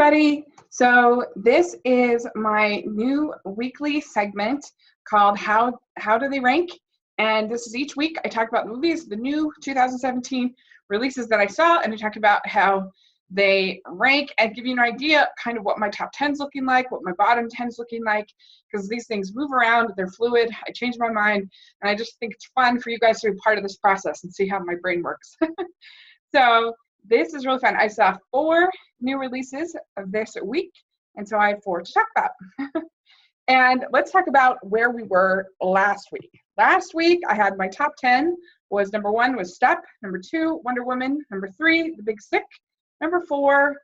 everybody. So this is my new weekly segment called How Do They Rank? And this is each week I talk about movies, the new 2017 releases that I saw, and I talk about how they rank and give you an idea kind of what my top 10's looking like, what my bottom 10's looking like, because these things move around, they're fluid, I change my mind, and I just think it's fun for you guys to be part of this process and see how my brain works. So this is really fun. I saw 4 new releases of this week, and so I have 4 to talk about. And let's talk about where we were last week. Last week, I had my top 10 was number 1 was Step, number 2, Wonder Woman, number 3, The Big Sick, number 4,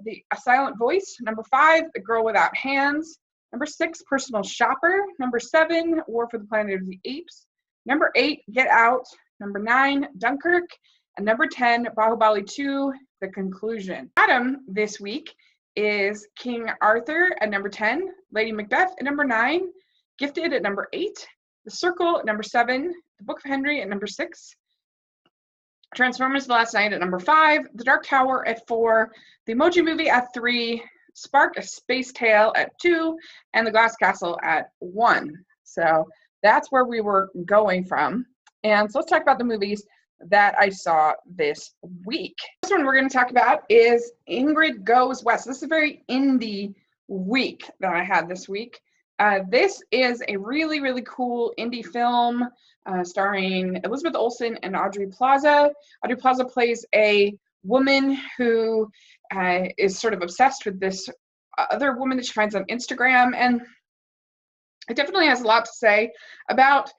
A Silent Voice, number 5, The Girl Without Hands, number 6, Personal Shopper, number 7, War for the Planet of the Apes, number 8, Get Out, number 9, Dunkirk, and number 10, Bahubali 2, The Conclusion. Bottom this week is King Arthur at number 10, Lady Macbeth at number 9, Gifted at number 8, The Circle at number 7, The Book of Henry at number 6, Transformers The Last Night at number 5, The Dark Tower at 4, The Emoji Movie at 3, Spark: A Space Tale at 2, and The Glass Castle at 1. So that's where we were going from. And so let's talk about the movies that I saw this week. This one we're going to talk about is Ingrid Goes West. This is a very indie week that I had this week. This is a really, really cool indie film starring Elizabeth Olsen and Aubrey Plaza. Aubrey Plaza plays a woman who is sort of obsessed with this other woman that she finds on Instagram, and it definitely has a lot to say about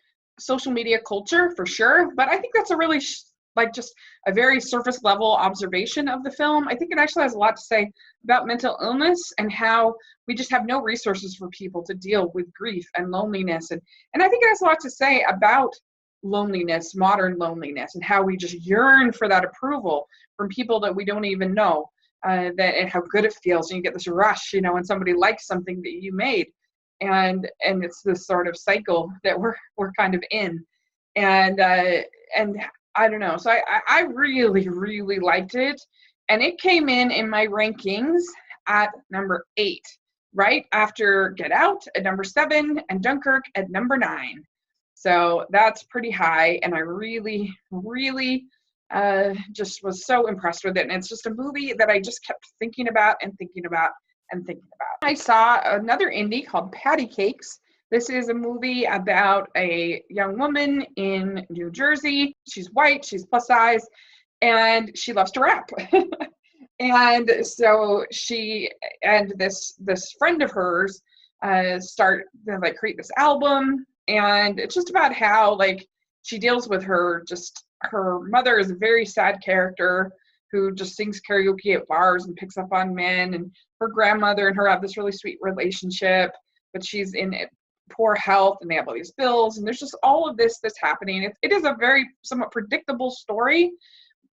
social media culture for sure, but I think that's a really just a very surface level observation of the film. I think it actually has a lot to say about mental illness and how we just have no resources for people to deal with grief and loneliness, and I think it has a lot to say about loneliness, modern loneliness, and how we just yearn for that approval from people that we don't even know, and how good it feels, and you get this rush, when somebody likes something that you made. And it's this sort of cycle that we're kind of in, and I don't know. So I really, really liked it, and it came in my rankings at number 8, right after Get Out at number 7 and Dunkirk at number 9. So that's pretty high, and I really, really just was so impressed with it. And it's just a movie that I just kept thinking about and thinking about and thinking about. I saw another indie called Patty Cakes. This is a movie about a young woman in New Jersey. She's white, she's plus size, and she loves to rap. And so she and this friend of hers start to create this album, and it's just about how she deals with her mother is a very sad character who just sings karaoke at bars and picks up on men, and her grandmother and her have this really sweet relationship, but she's in poor health and they have all these bills, and there's just all of this that's happening. It is a very somewhat predictable story,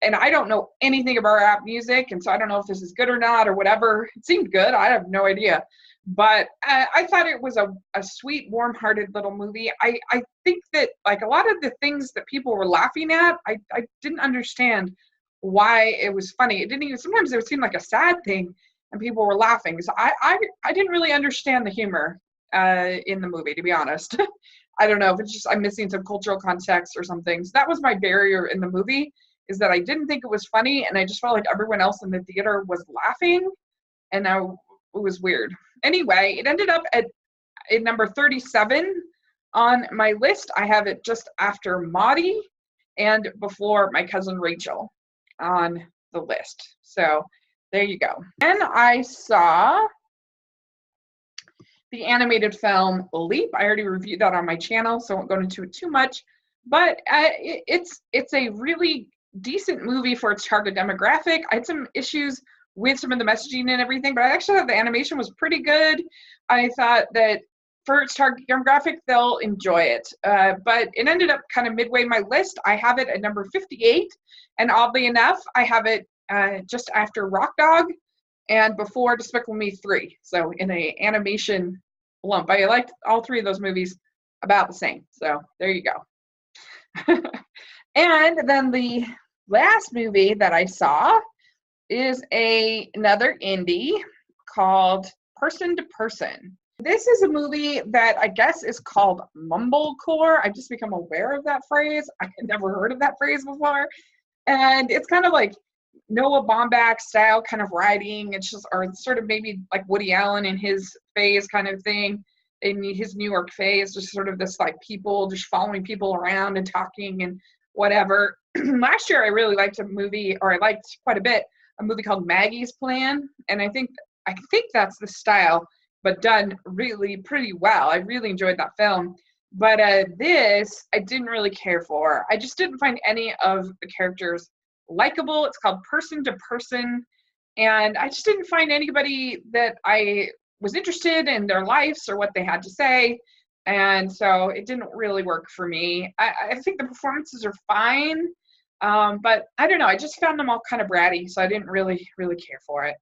and I don't know anything about rap music, and so I don't know if this is good or not or whatever. It seemed good. I have no idea. But I thought it was a sweet, warm-hearted little movie. I think that a lot of the things that people were laughing at, I didn't understand why it was funny. It didn't even, sometimes it would seem like a sad thing and people were laughing. So I didn't really understand the humor in the movie, to be honest. I don't know if it's just I'm missing some cultural context or something. So that was my barrier in the movie, is that I didn't think it was funny, and I just felt like everyone else in the theater was laughing, and it was weird. Anyway, it ended up at number 37 on my list. I have it just after Maudie and before My Cousin Rachel on the list. So there you go. And I saw the animated film Leap. I already reviewed that on my channel, so I won't go into it too much, but it's a really decent movie for its target demographic. I had some issues with some of the messaging and everything, but I actually thought the animation was pretty good. I thought that for its target demographic, they'll enjoy it. But it ended up kind of midway my list. I have it at number 58, and oddly enough, I have it just after Rock Dog and before Despicable Me 3. So in a animation lump. I liked all 3 of those movies about the same. So there you go. And then the last movie that I saw is another indie, called Person to Person. This is a movie that I guess is called mumblecore. I've just become aware of that phrase. I had never heard of that phrase before. And it's kind of like Noah Baumbach style kind of writing. It's just, or sort of maybe like Woody Allen in his phase kind of thing. In his New York phase, just sort of this like people just following people around and talking and whatever. Last year I really liked a movie, or I liked quite a bit, a movie called Maggie's Plan. And I think that's the style, but done really pretty well. I really enjoyed that film. But this I didn't really care for. I just didn't find any of the characters likable. It's called Person to Person. And I just didn't find anybody that I was interested in their lives or what they had to say. And so it didn't really work for me. I think the performances are fine, but I don't know. I just found them all kind of bratty, so I didn't really care for it.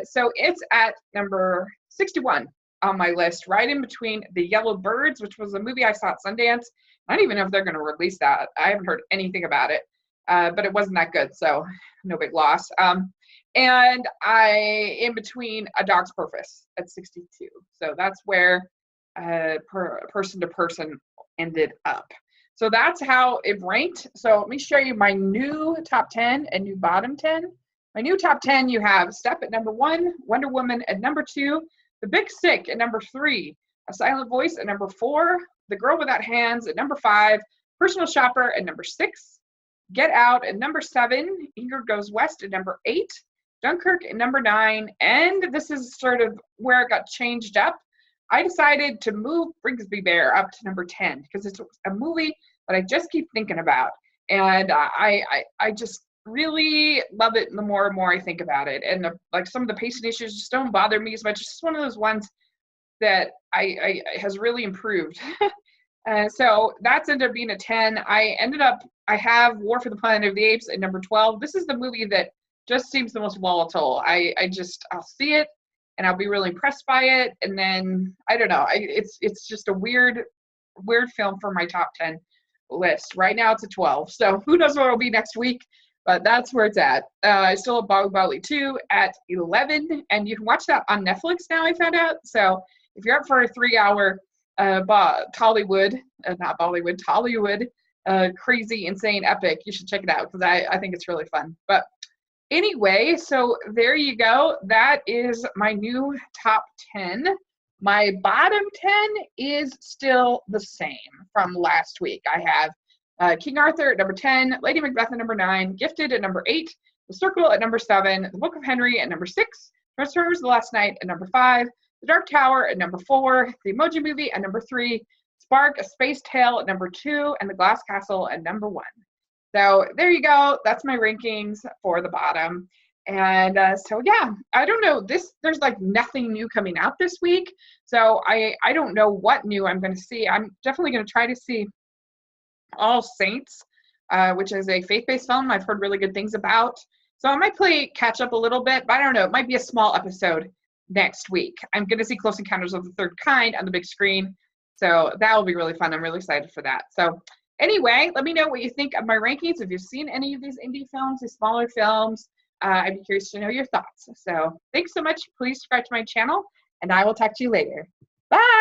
So it's at number 61 on my list, right in between The Yellow Birds, which was a movie I saw at Sundance. I don't even know if they're going to release that. I haven't heard anything about it, but it wasn't that good, so no big loss. And in between A Dog's Purpose at 62. So that's where Person to Person ended up. So that's how it ranked. So let me show you my new top 10 and new bottom 10. My new top 10, you have Step at number 1, Wonder Woman at number 2, The Big Sick at number 3, A Silent Voice at number 4, The Girl Without Hands at number 5, Personal Shopper at number 6, Get Out at number 7, Ingrid Goes West at number 8, Dunkirk at number 9, and this is sort of where it got changed up. I decided to move Brigsby Bear up to number 10 because it's a movie that I just keep thinking about, and I just really love it the more and more I think about it. And like some of the pacing issues just don't bother me as much. It's just one of those ones that I has really improved. So that's ended up being a 10. I have War for the Planet of the Apes at number 12. This is the movie that just seems the most volatile. I'll see it and I'll be really impressed by it, and then I don't know. It's just a weird film for my top 10 list. Right now it's a 12. So who knows what it'll be next week, but that's where it's at. I still have Bahubali 2 at 11, and you can watch that on Netflix now, I found out. So if you're up for a 3-hour Tollywood, not Bollywood, Tollywood, crazy, insane epic, you should check it out because I think it's really fun. But anyway, so there you go. That is my new top 10. My bottom 10 is still the same from last week. I have King Arthur at number 10, Lady Macbeth at number 9, Gifted at number 8, The Circle at number 7, The Book of Henry at number 6, Transformers The Last Night at number 5, The Dark Tower at number 4, The Emoji Movie at number 3, Spark, A Space Tale at number 2, and The Glass Castle at number 1. So there you go. That's my rankings for the bottom. And so yeah, I don't know. There's like nothing new coming out this week. So I don't know what new I'm going to see. I'm definitely going to try to see All Saints, which is a faith-based film I've heard really good things about. So I might play catch up a little bit, but I don't know. It might be a small episode next week. I'm going to see Close Encounters of the Third Kind on the big screen. So that will be really fun. I'm really excited for that. So anyway, let me know what you think of my rankings. If you've seen any of these indie films, these smaller films, I'd be curious to know your thoughts. So thanks so much. Please subscribe to my channel, and I will talk to you later. Bye!